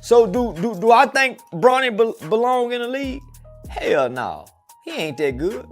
So do I think Bronny belong in the league? Hell no. He ain't that good.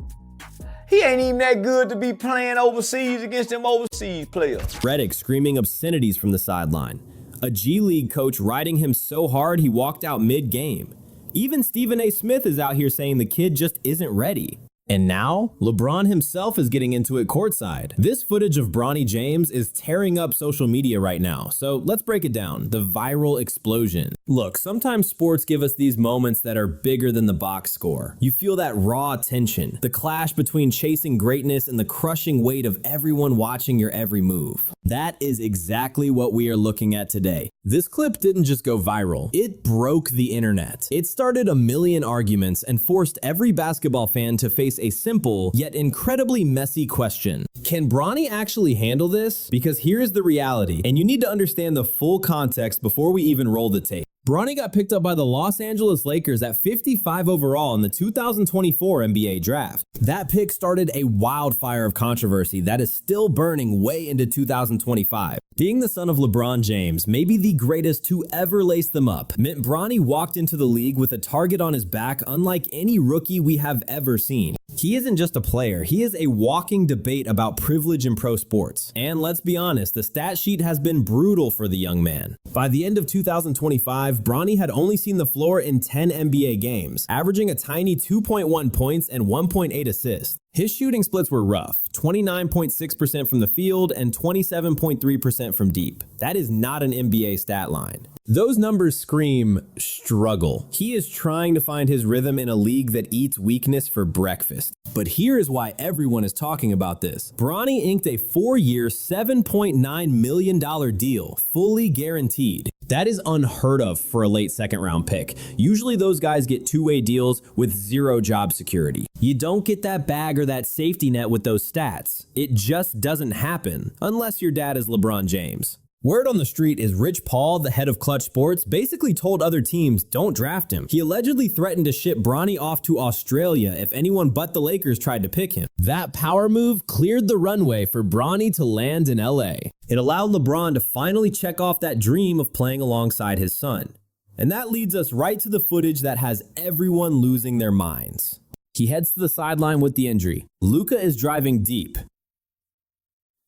He ain't even that good to be playing overseas against them overseas players. Redick screaming obscenities from the sideline. A G League coach riding him so hard he walked out mid-game. Even Stephen A. Smith is out here saying the kid just isn't ready. And now, LeBron himself is getting into it courtside. This footage of Bronny James is tearing up social media right now, so let's break it down. The viral explosion. Look, sometimes sports give us these moments that are bigger than the box score. You feel that raw tension, the clash between chasing greatness and the crushing weight of everyone watching your every move. That is exactly what we are looking at today. This clip didn't just go viral, it broke the internet. It started a million arguments and forced every basketball fan to face a simple yet incredibly messy question. Can Bronny actually handle this? Because here's the reality, and you need to understand the full context before we even roll the tape. Bronny got picked up by the Los Angeles Lakers at 55 overall in the 2024 NBA draft. That pick started a wildfire of controversy that is still burning way into 2025. Being the son of LeBron James, maybe the greatest to ever lace them up, meant Bronny walked into the league with a target on his back unlike any rookie we have ever seen. He isn't just a player, he is a walking debate about privilege in pro sports. And let's be honest, the stat sheet has been brutal for the young man. By the end of 2025, Bronny had only seen the floor in 10 NBA games, averaging a tiny 2.1 points and 1.8 assists. His shooting splits were rough, 29.6% from the field and 27.3% from deep. That is not an NBA stat line. Those numbers scream struggle. He is trying to find his rhythm in a league that eats weakness for breakfast. But here is why everyone is talking about this. Bronny inked a 4-year, $7.9 million deal, fully guaranteed. That is unheard of for a late second-round pick. Usually those guys get two-way deals with zero job security. You don't get that bag or that safety net with those stats. It just doesn't happen, unless your dad is LeBron James. Word on the street is Rich Paul, the head of Clutch Sports, basically told other teams don't draft him. He allegedly threatened to ship Bronny off to Australia if anyone but the Lakers tried to pick him. That power move cleared the runway for Bronny to land in LA. It allowed LeBron to finally check off that dream of playing alongside his son. And that leads us right to the footage that has everyone losing their minds. He heads to the sideline with the injury. Luka is driving deep.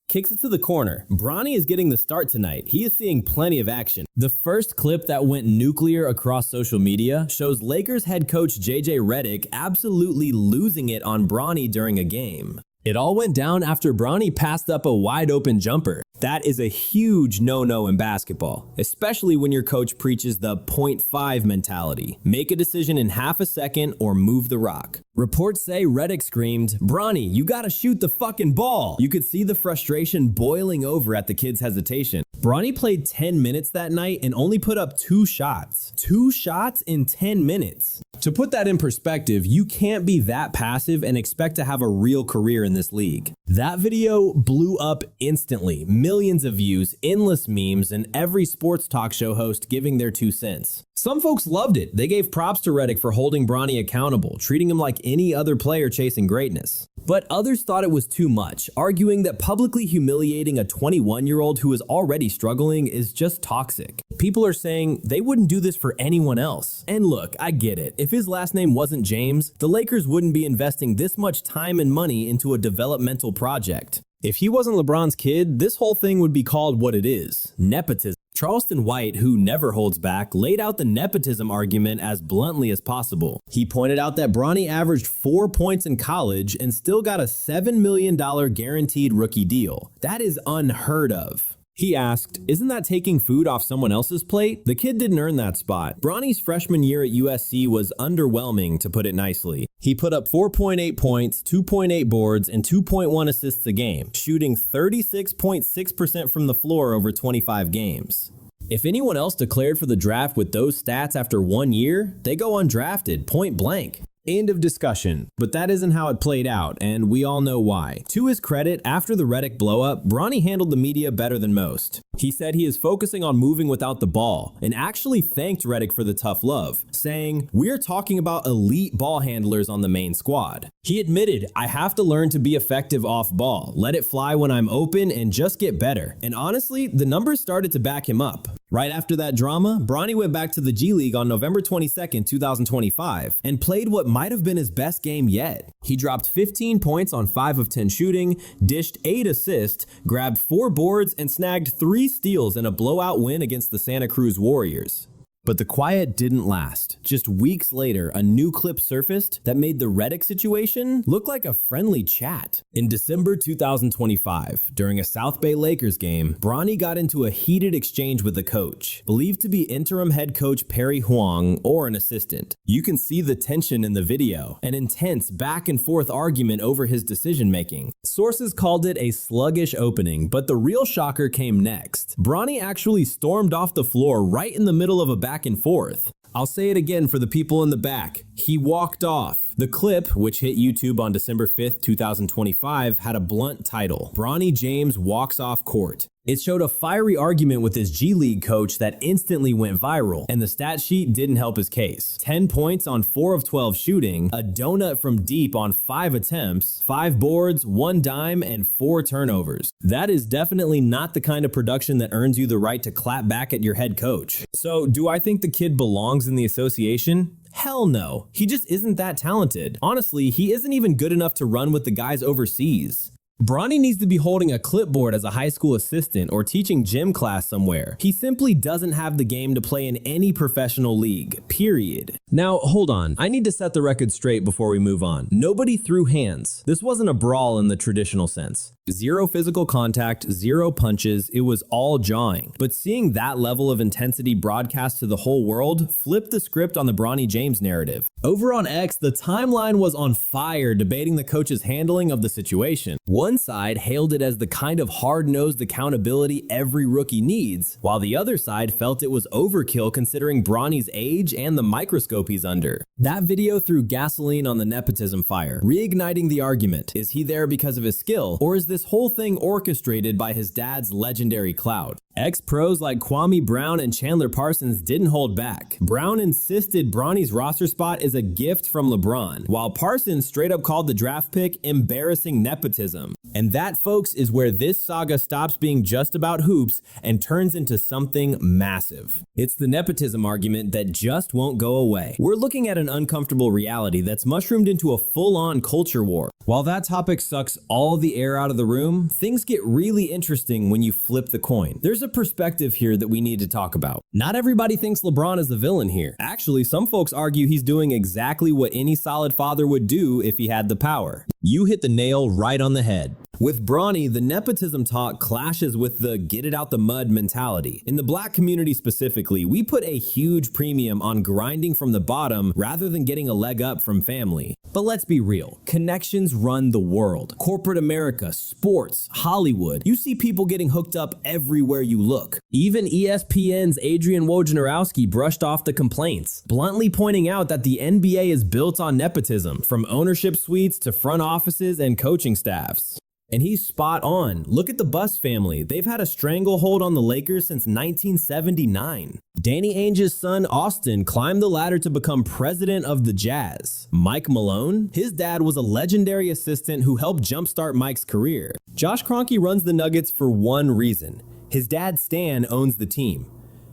Kicks it to the corner. Bronny is getting the start tonight. He is seeing plenty of action. The first clip that went nuclear across social media shows Lakers head coach JJ Redick absolutely losing it on Bronny during a game. It all went down after Bronny passed up a wide open jumper. That is a huge no-no in basketball, especially when your coach preaches the 0.5 mentality. Make a decision in half a second or move the rock. Reports say Redick screamed, "Bronny, you gotta shoot the fucking ball." You could see the frustration boiling over at the kid's hesitation. Bronny played 10 minutes that night and only put up 2 shots. 2 shots in 10 minutes. To put that in perspective, you can't be that passive and expect to have a real career in this league. That video blew up instantly. Millions of views, endless memes, and every sports talk show host giving their 2 cents. Some folks loved it. They gave props to Redick for holding Bronny accountable, treating him like any other player chasing greatness. But others thought it was too much, arguing that publicly humiliating a 21-year-old who is already struggling is just toxic. People are saying they wouldn't do this for anyone else. And look, I get it. If his last name wasn't James, the Lakers wouldn't be investing this much time and money into a developmental project. If he wasn't LeBron's kid, this whole thing would be called what it is: nepotism. Charleston White, who never holds back, laid out the nepotism argument as bluntly as possible. He pointed out that Bronny averaged 4 points in college and still got a $7 million guaranteed rookie deal. That is unheard of. He asked, "Isn't that taking food off someone else's plate?" The kid didn't earn that spot. Bronny's freshman year at USC was underwhelming, to put it nicely. He put up 4.8 points, 2.8 boards, and 2.1 assists a game, shooting 36.6% from the floor over 25 games. If anyone else declared for the draft with those stats after 1 year, they go undrafted, point blank. End of discussion. But that isn't how it played out, and we all know why. To his credit, after the Redick blow-up, Bronny handled the media better than most. He said he is focusing on moving without the ball, and actually thanked Redick for the tough love, saying, "We're talking about elite ball handlers on the main squad." He admitted, "I have to learn to be effective off ball, let it fly when I'm open, and just get better." And honestly, the numbers started to back him up. Right after that drama, Bronny went back to the G League on November 22nd, 2025, and played what might have been his best game yet. He dropped 15 points on 5 of 10 shooting, dished 8 assists, grabbed 4 boards, and snagged 3 steals in a blowout win against the Santa Cruz Warriors. But the quiet didn't last. Just weeks later, a new clip surfaced that made the Redick situation look like a friendly chat. In December 2025, during a South Bay Lakers game, Bronny got into a heated exchange with the coach, believed to be interim head coach Perry Huang or an assistant. You can see the tension in the video, an intense back and forth argument over his decision making. Sources called it a sluggish opening, but the real shocker came next. Bronny actually stormed off the floor right in the middle of a back and forth. I'll say it again for the people in the back. He walked off. The clip, which hit YouTube on December 5th, 2025, had a blunt title: Bronny James walks off court. It showed a fiery argument with his G League coach that instantly went viral, and the stat sheet didn't help his case. 10 points on 4 of 12 shooting, a donut from deep on 5 attempts, 5 boards, 1 dime, and 4 turnovers. That is definitely not the kind of production that earns you the right to clap back at your head coach. So, do I think the kid belongs in the association? Hell no. He just isn't that talented. Honestly, he isn't even good enough to run with the guys overseas. Bronny needs to be holding a clipboard as a high school assistant or teaching gym class somewhere. He simply doesn't have the game to play in any professional league, period. Now, hold on. I need to set the record straight before we move on. Nobody threw hands. This wasn't a brawl in the traditional sense. 0 physical contact, 0 punches, it was all jawing. But seeing that level of intensity broadcast to the whole world flipped the script on the Bronny James narrative. Over on X, the timeline was on fire debating the coach's handling of the situation. One side hailed it as the kind of hard-nosed accountability every rookie needs, while the other side felt it was overkill considering Bronny's age and the microscope he's under. That video threw gasoline on the nepotism fire, reigniting the argument. Is he there because of his skill, or is this whole thing orchestrated by his dad's legendary clout? Ex-pros like Kwame Brown and Chandler Parsons didn't hold back. Brown insisted Bronny's roster spot is a gift from LeBron, while Parsons straight up called the draft pick embarrassing nepotism. And that, folks, is where this saga stops being just about hoops and turns into something massive. It's the nepotism argument that just won't go away. We're looking at an uncomfortable reality that's mushroomed into a full-on culture war. While that topic sucks all the air out of the room, things get really interesting when you flip the coin. There's a perspective here that we need to talk about. Not everybody thinks LeBron is the villain here. Actually, some folks argue he's doing exactly what any solid father would do if he had the power. You hit the nail right on the head. With Bronny, the nepotism talk clashes with the get it out the mud mentality. In the black community specifically, we put a huge premium on grinding from the bottom rather than getting a leg up from family. But let's be real, connections run the world. Corporate America, sports, Hollywood, you see people getting hooked up everywhere you look. Even ESPN's Adrian Wojnarowski brushed off the complaints, bluntly pointing out that the NBA is built on nepotism, from ownership suites to front offices and coaching staffs. And he's spot on. Look at the Buss family. They've had a stranglehold on the Lakers since 1979. Danny Ainge's son, Austin, climbed the ladder to become president of the Jazz. Mike Malone, his dad was a legendary assistant who helped jumpstart Mike's career. Josh Kroenke runs the Nuggets for one reason. His dad, Stan, owns the team.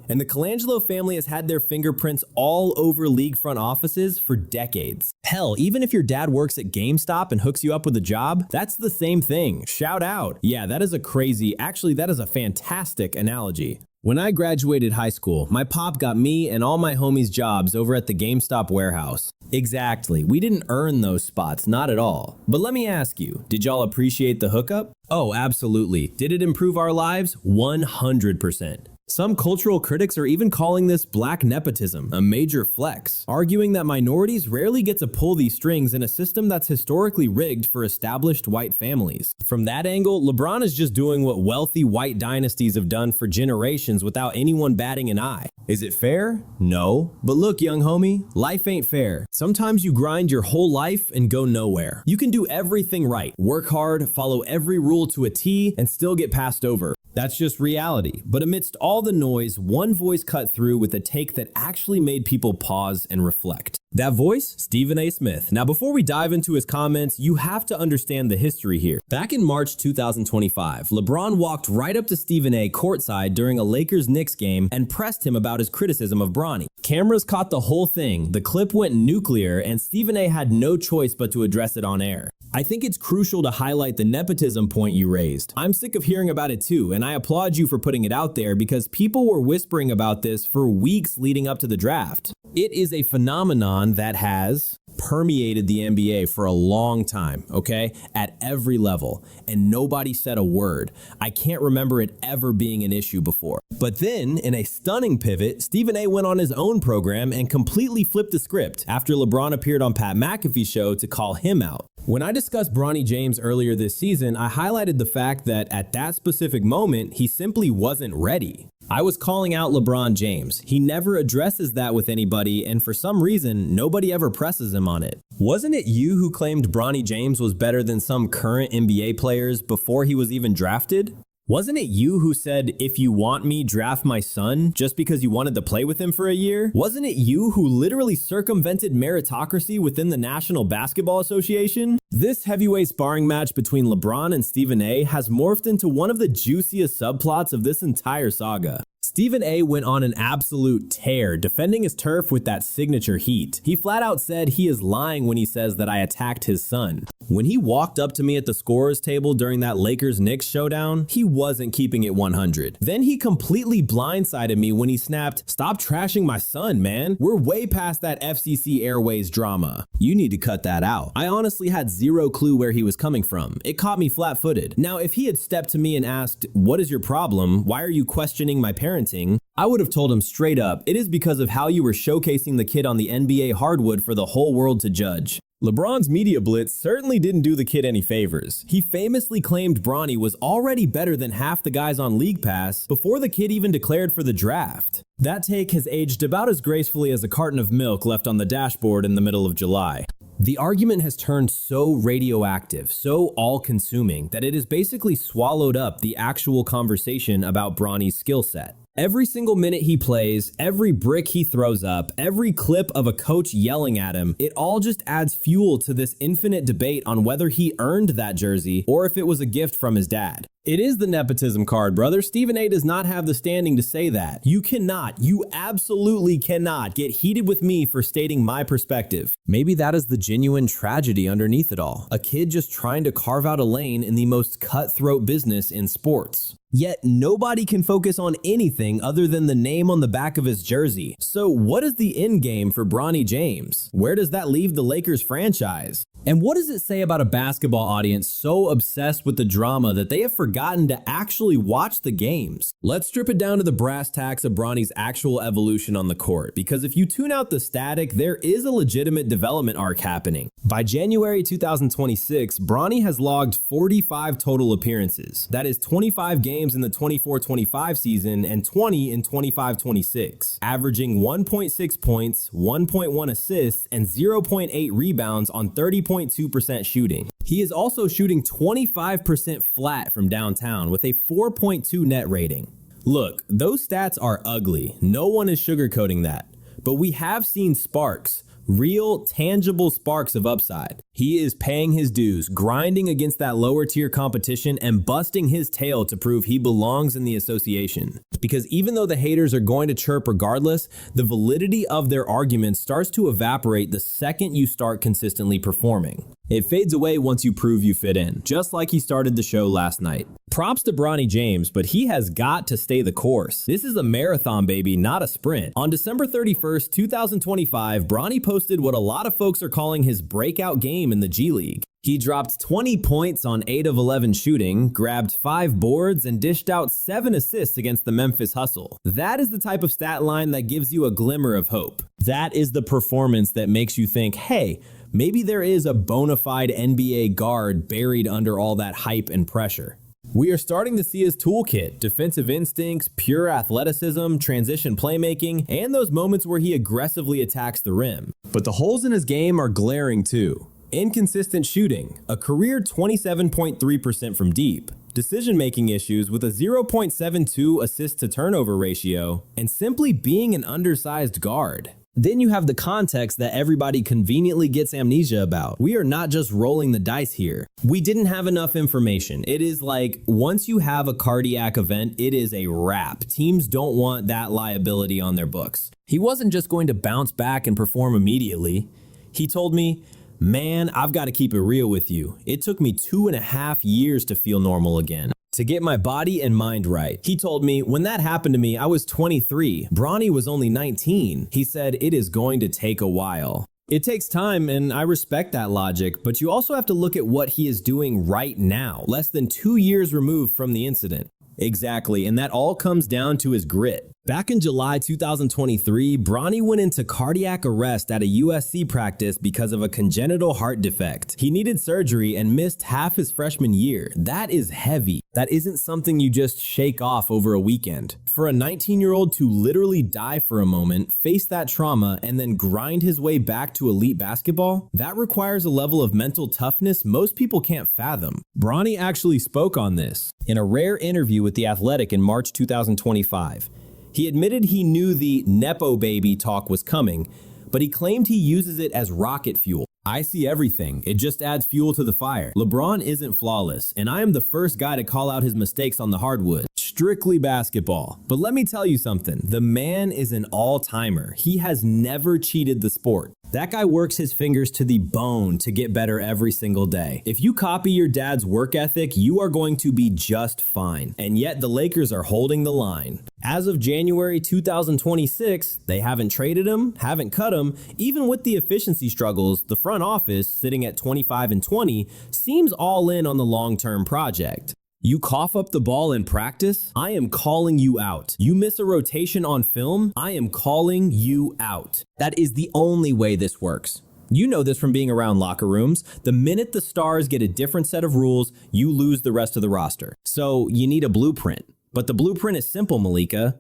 And the Colangelo family has had their fingerprints all over league front offices for decades. Hell, even if your dad works at GameStop and hooks you up with a job, that's the same thing. Shout out. Yeah, that is a fantastic analogy. When I graduated high school, my pop got me and all my homies jobs over at the GameStop warehouse. Exactly, we didn't earn those spots, not at all. But let me ask you, did y'all appreciate the hookup? Oh, absolutely. Did it improve our lives? 100%. Some cultural critics are even calling this black nepotism, a major flex, arguing that minorities rarely get to pull these strings in a system that's historically rigged for established white families. From that angle, LeBron is just doing what wealthy white dynasties have done for generations without anyone batting an eye. Is it fair? No. But look, young homie, life ain't fair. Sometimes you grind your whole life and go nowhere. You can do everything right, work hard, follow every rule to a T, and still get passed over. That's just reality. But amidst all the noise, one voice cut through with a take that actually made people pause and reflect. That voice? Stephen A. Smith. Now, before we dive into his comments, you have to understand the history here. Back in March 2025, LeBron walked right up to Stephen A. courtside during a Lakers-Knicks game and pressed him about his criticism of Bronny. Cameras caught the whole thing, the clip went nuclear, and Stephen A. had no choice but to address it on air. I think it's crucial to highlight the nepotism point you raised. I'm sick of hearing about it too, and I applaud you for putting it out there because people were whispering about this for weeks leading up to the draft. It is a phenomenon that has permeated the NBA for a long time, okay? At every level, and nobody said a word. I can't remember it ever being an issue before. But then, in a stunning pivot, Stephen A. went on his own program and completely flipped the script after LeBron appeared on Pat McAfee's show to call him out. When I discussed Bronny James earlier this season, I highlighted the fact that at that specific moment, he simply wasn't ready. I was calling out LeBron James. He never addresses that with anybody, and for some reason, nobody ever presses him on it. Wasn't it you who claimed Bronny James was better than some current NBA players before he was even drafted? Wasn't it you who said, if you want me, draft my son, just because you wanted to play with him for a year? Wasn't it you who literally circumvented meritocracy within the National Basketball Association? This heavyweight sparring match between LeBron and Stephen A. has morphed into one of the juiciest subplots of this entire saga. Stephen A. went on an absolute tear, defending his turf with that signature heat. He flat out said he is lying when he says that I attacked his son. When he walked up to me at the scorer's table during that Lakers-Knicks showdown, he wasn't keeping it 100. Then he completely blindsided me when he snapped, "Stop trashing my son, man. We're way past that FCC Airways drama. You need to cut that out." I honestly had zero clue where he was coming from. It caught me flat-footed. Now, if he had stepped to me and asked, "What is your problem? Why are you questioning my parenting?" I would have told him straight up, it is because of how you were showcasing the kid on the NBA hardwood for the whole world to judge. LeBron's media blitz certainly didn't do the kid any favors. He famously claimed Bronny was already better than half the guys on League Pass before the kid even declared for the draft. That take has aged about as gracefully as a carton of milk left on the dashboard in the middle of July. The argument has turned so radioactive, so all-consuming, that it has basically swallowed up the actual conversation about Bronny's skill set. Every single minute he plays, every brick he throws up, every clip of a coach yelling at him, it all just adds fuel to this infinite debate on whether he earned that jersey or if it was a gift from his dad. It is the nepotism card, brother. Stephen A. does not have the standing to say that. You absolutely cannot get heated with me for stating my perspective. Maybe that is the genuine tragedy underneath it all. A kid just trying to carve out a lane in the most cutthroat business in sports. Yet nobody can focus on anything other than the name on the back of his jersey. So what is the end game for Bronny James? Where does that leave the Lakers franchise? And what does it say about a basketball audience so obsessed with the drama that they have forgotten to actually watch the games? Let's strip it down to the brass tacks of Bronny's actual evolution on the court, because if you tune out the static, there is a legitimate development arc happening. By January 2026, Bronny has logged 45 total appearances. That is 25 games in the 24-25 season and 20 in 25-26, averaging 1.6 points, 1.1 assists, and 0.8 rebounds on 30.2% shooting. He is also shooting 25% flat from downtown with a 4.2 net rating. Look, those stats are ugly. No one is sugarcoating that. But we have seen sparks. Real, tangible sparks of upside. He is paying his dues, grinding against that lower tier competition and busting his tail to prove he belongs in the association. Because even though the haters are going to chirp regardless, the validity of their arguments starts to evaporate the second you start consistently performing. It fades away once you prove you fit in, just like he started the show last night. Props to Bronny James, but he has got to stay the course. This is a marathon, baby, not a sprint. On December 31st, 2025, Bronny posted what a lot of folks are calling his breakout game in the G League. He dropped 20 points on 8 of 11 shooting, grabbed 5 boards, and dished out 7 assists against the Memphis Hustle. That is the type of stat line that gives you a glimmer of hope. That is the performance that makes you think, hey, maybe there is a bona fide NBA guard buried under all that hype and pressure. We are starting to see his toolkit, defensive instincts, pure athleticism, transition playmaking, and those moments where he aggressively attacks the rim. But the holes in his game are glaring too. Inconsistent shooting, a career 27.3% from deep, decision-making issues with a 0.72 assist-to-turnover ratio, and simply being an undersized guard. Then you have the context that everybody conveniently gets amnesia about. We are not just rolling the dice here. We didn't have enough information. It is like, once you have a cardiac event, it is a wrap. Teams don't want that liability on their books. He wasn't just going to bounce back and perform immediately. He told me, "Man, I've got to keep it real with you. It took me 2.5 years to feel normal again, to get my body and mind right." He told me, "When that happened to me, I was 23. Bronny was only 19. He said, "It is going to take a while." It takes time, and I respect that logic, but you also have to look at what he is doing right now, less than 2 years removed from the incident. Exactly, and that all comes down to his grit. Back in July 2023, Bronny went into cardiac arrest at a USC practice because of a congenital heart defect. He needed surgery and missed half his freshman year. That is heavy. That isn't something you just shake off over a weekend. For a 19-year-old to literally die for a moment, face that trauma, and then grind his way back to elite basketball, that requires a level of mental toughness most people can't fathom. Bronny actually spoke on this in a rare interview with The Athletic in March 2025. He admitted he knew the Nepo baby talk was coming, but he claimed he uses it as rocket fuel. "I see everything. It just adds fuel to the fire. LeBron isn't flawless, and I am the first guy to call out his mistakes on the hardwood. Strictly basketball. But let me tell you something. The man is an all-timer. He has never cheated the sport. That guy works his fingers to the bone to get better every single day. If you copy your dad's work ethic, you are going to be just fine. And yet the Lakers are holding the line. As of January 2026, they haven't traded him, haven't cut him. Even with the efficiency struggles, the front office, sitting at 25-20, seems all in on the long-term project. You cough up the ball in practice? I am calling you out. You miss a rotation on film? I am calling you out. That is the only way this works. You know this from being around locker rooms. The minute the stars get a different set of rules, you lose the rest of the roster. So you need a blueprint. But the blueprint is simple, Malika.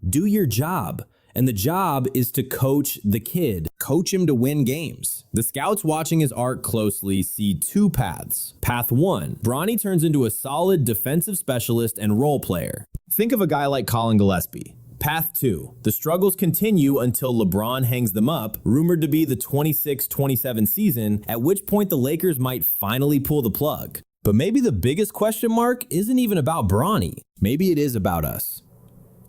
Do your job. And the job is to coach the kid. Coach him to win games. The scouts watching his arc closely see two paths. Path 1, Bronny turns into a solid defensive specialist and role player. Think of a guy like Colin Gillespie. Path 2, the struggles continue until LeBron hangs them up, rumored to be the 26-27 season, at which point the Lakers might finally pull the plug. But maybe the biggest question mark isn't even about Bronny. Maybe it is about us.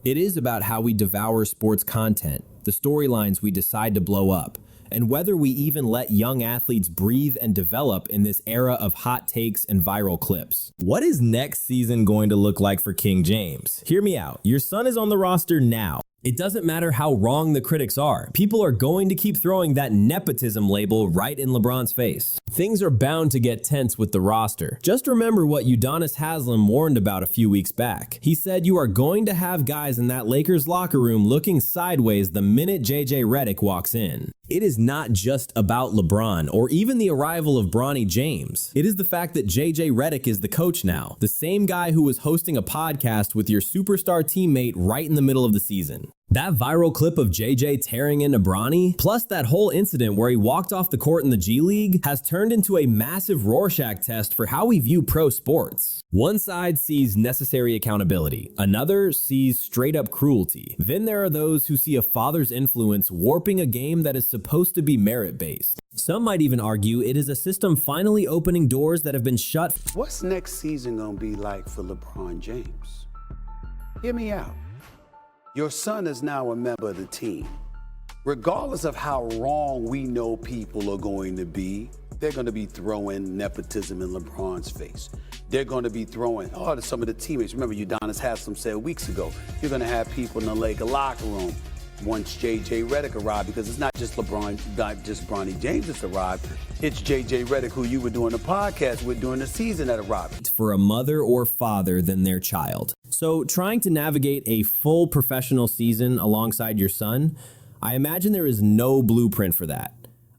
It is about how we devour sports content, the storylines we decide to blow up, and whether we even let young athletes breathe and develop in this era of hot takes and viral clips. What is next season going to look like for King James? Hear me out. Your son is on the roster now. It doesn't matter how wrong the critics are. People are going to keep throwing that nepotism label right in LeBron's face. Things are bound to get tense with the roster. Just remember what Udonis Haslem warned about a few weeks back. He said you are going to have guys in that Lakers locker room looking sideways the minute JJ Redick walks in. It is not just about LeBron or even the arrival of Bronny James. It is the fact that JJ Redick is the coach now, the same guy who was hosting a podcast with your superstar teammate right in the middle of the season. That viral clip of JJ tearing into Bronny, plus that whole incident where he walked off the court in the G League, has turned into a massive Rorschach test for how we view pro sports. One side sees necessary accountability, another sees straight up cruelty. Then there are those who see a father's influence warping a game that is supposed to be merit-based. Some might even argue it is a system finally opening doors that have been shut. What's next season gonna be like for LeBron James? Hear me out. Your son is now a member of the team. Regardless of how wrong we know people are going to be, they're going to be throwing nepotism in LeBron's face. They're going to be throwing, some of the teammates. Remember, Udonis Haslem said weeks ago, you're going to have people in the Laker locker room once J.J. Redick arrived, because it's not just LeBron, not just Bronny James that's arrived. It's J.J. Redick, who you were doing a podcast with during the season, that arrived. For a mother or father than their child. So trying to navigate a full professional season alongside your son, I imagine there is no blueprint for that.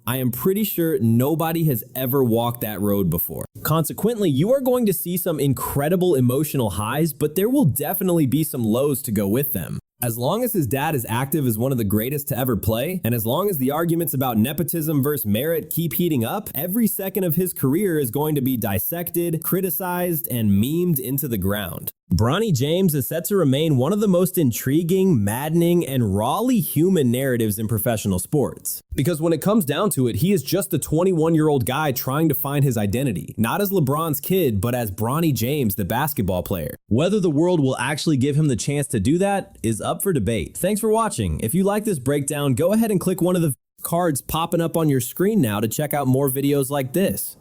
I am pretty sure nobody has ever walked that road before. Consequently, you are going to see some incredible emotional highs, but there will definitely be some lows to go with them. As long as his dad is active as one of the greatest to ever play, and as long as the arguments about nepotism versus merit keep heating up, every second of his career is going to be dissected, criticized, and memed into the ground. Bronny James is set to remain one of the most intriguing, maddening, and rawly human narratives in professional sports. Because when it comes down to it, he is just a 21-year-old guy trying to find his identity, not as LeBron's kid, but as Bronny James, the basketball player. Whether the world will actually give him the chance to do that is up for debate. Thanks for watching. If you like this breakdown, go ahead and click one of the cards popping up on your screen now to check out more videos like this.